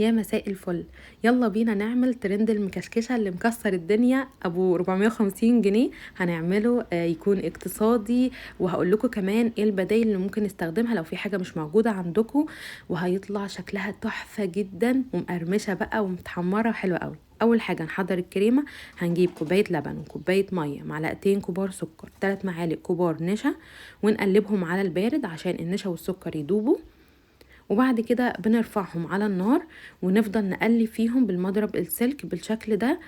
يا مساء الفل. يلا بينا نعمل ترند المكشكشة اللي مكسر الدنيا ابو 450 جنيه. هنعمله يكون اقتصادي، وهقول لكم كمان ايه البدائل اللي ممكن نستخدمها لو في حاجة مش موجودة عندكم، وهيطلع شكلها تحفة جدا ومقرمشة بقى ومتحمرة حلوة قوي. اول حاجة نحضر الكريمة. هنجيب كوباية لبن وكوباية مية، معلقتين كبار سكر، 3 معالق كبار نشا، ونقلبهم على البارد عشان النشا والسكر يدوبوا. وبعد كده بنرفعهم على النار ونفضل نقلب فيهم بالمضرب السلك بالشكل ده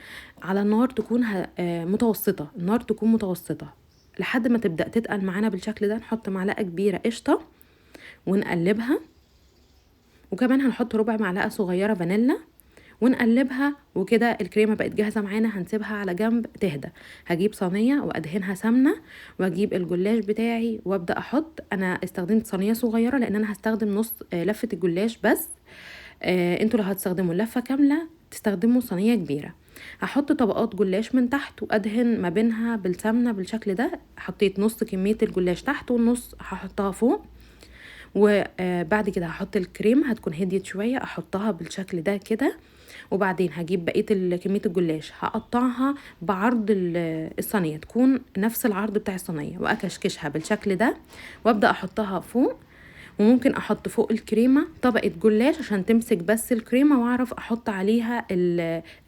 على نار تكون متوسطة. النار تكون متوسطة لحد ما تبدأ تتقل معانا بالشكل ده. نحط معلقة كبيرة قشطة ونقلبها، وكمان هنحط ربع معلقة صغيرة فانيلا ونقلبها. وكده الكريمه بقت جاهزه معانا، هنسيبها على جنب تهدى. هجيب صينيه وادهنها سمنه، واجيب الجلاش بتاعي وابدا احط. انا استخدمت صينيه صغيره لان انا هستخدم نص لفه الجلاش بس. انتوا لو هتستخدموا لفه كامله تستخدموا صينيه كبيره. هحط طبقات جلاش من تحت وادهن ما بينها بالسمنه بالشكل ده. حطيت نص كميه الجلاش تحت والنص هحطها فوق. وبعد كده هحط الكريم، هتكون هديت شويه، احطها بالشكل ده كده. وبعدين هجيب بقيه كميه الجلاش هقطعها بعرض الصينيه، تكون نفس العرض بتاع الصينيه، واكشكشها بالشكل ده وابدا احطها فوق. وممكن احط فوق الكريمه طبقه جلاش عشان تمسك بس الكريمه، واعرف احط عليها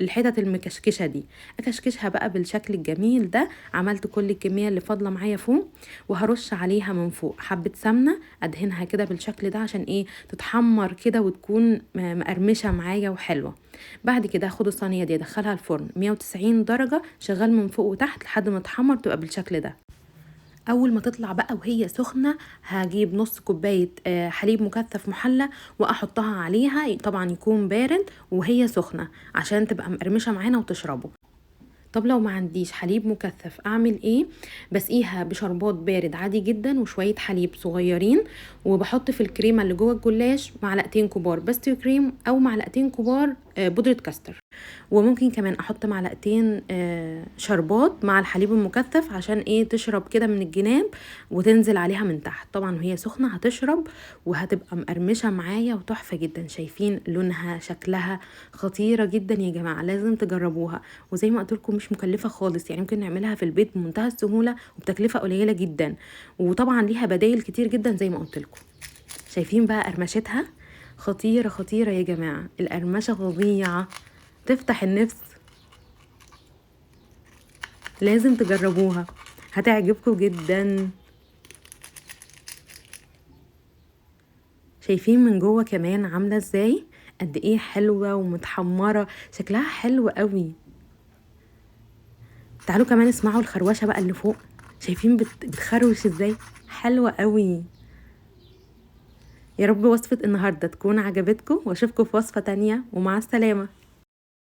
الحتت المكشكشه دي. اكشكشها بقى بالشكل الجميل ده. عملت كل الكميه اللي فاضله معايا فوق، وهرش عليها من فوق حبه سمنه ادهنها كده بالشكل ده عشان ايه تتحمر كده وتكون مقرمشه معايا وحلوه. بعد كده هاخد الصينيه دي ادخلها الفرن 190 درجه شغال من فوق وتحت لحد ما تحمر تبقى بالشكل ده. اول ما تطلع بقى وهي سخنه هجيب نص كوبايه حليب مكثف محلى واحطها عليها، طبعا يكون بارد وهي سخنه عشان تبقى مقرمشه معانا وتشربه. طب لو ما عنديش حليب مكثف اعمل ايه؟ بسقيها بشربات بارد عادي جدا وشويه حليب صغيرين، وبحط في الكريمه اللي جوه الجلاش معلقتين كبار بستر كريم او معلقتين كبار بودره كاستر. وممكن كمان احط معلقتين شربات مع الحليب المكثف عشان ايه تشرب كده من الجناب وتنزل عليها من تحت. طبعا وهي سخنه هتشرب وهتبقى مقرمشه معايا وتحفه جدا. شايفين لونها شكلها خطيره جدا يا جماعه، لازم تجربوها. وزي ما قلت لكم مش مكلفه خالص، يعني ممكن نعملها في البيت بمنتهى السهوله وبتكلفه قليله جدا. وطبعا ليها بدايل كتير جدا زي ما قلت لكم. شايفين بقى قرمشتها خطيره خطيره يا جماعه، القرمشه فظيعه تفتح النفس. لازم تجربوها هتعجبكم جدا. شايفين من جوه كمان عامله ازاي، قد ايه حلوه ومتحمره، شكلها حلو قوي. تعالوا كمان اسمعوا الخروشه بقى اللي فوق، شايفين بتخروش ازاي، حلوه قوي. يا رب وصفه النهارده تكون عجبتكم، واشوفكم في وصفه تانية، ومع السلامه.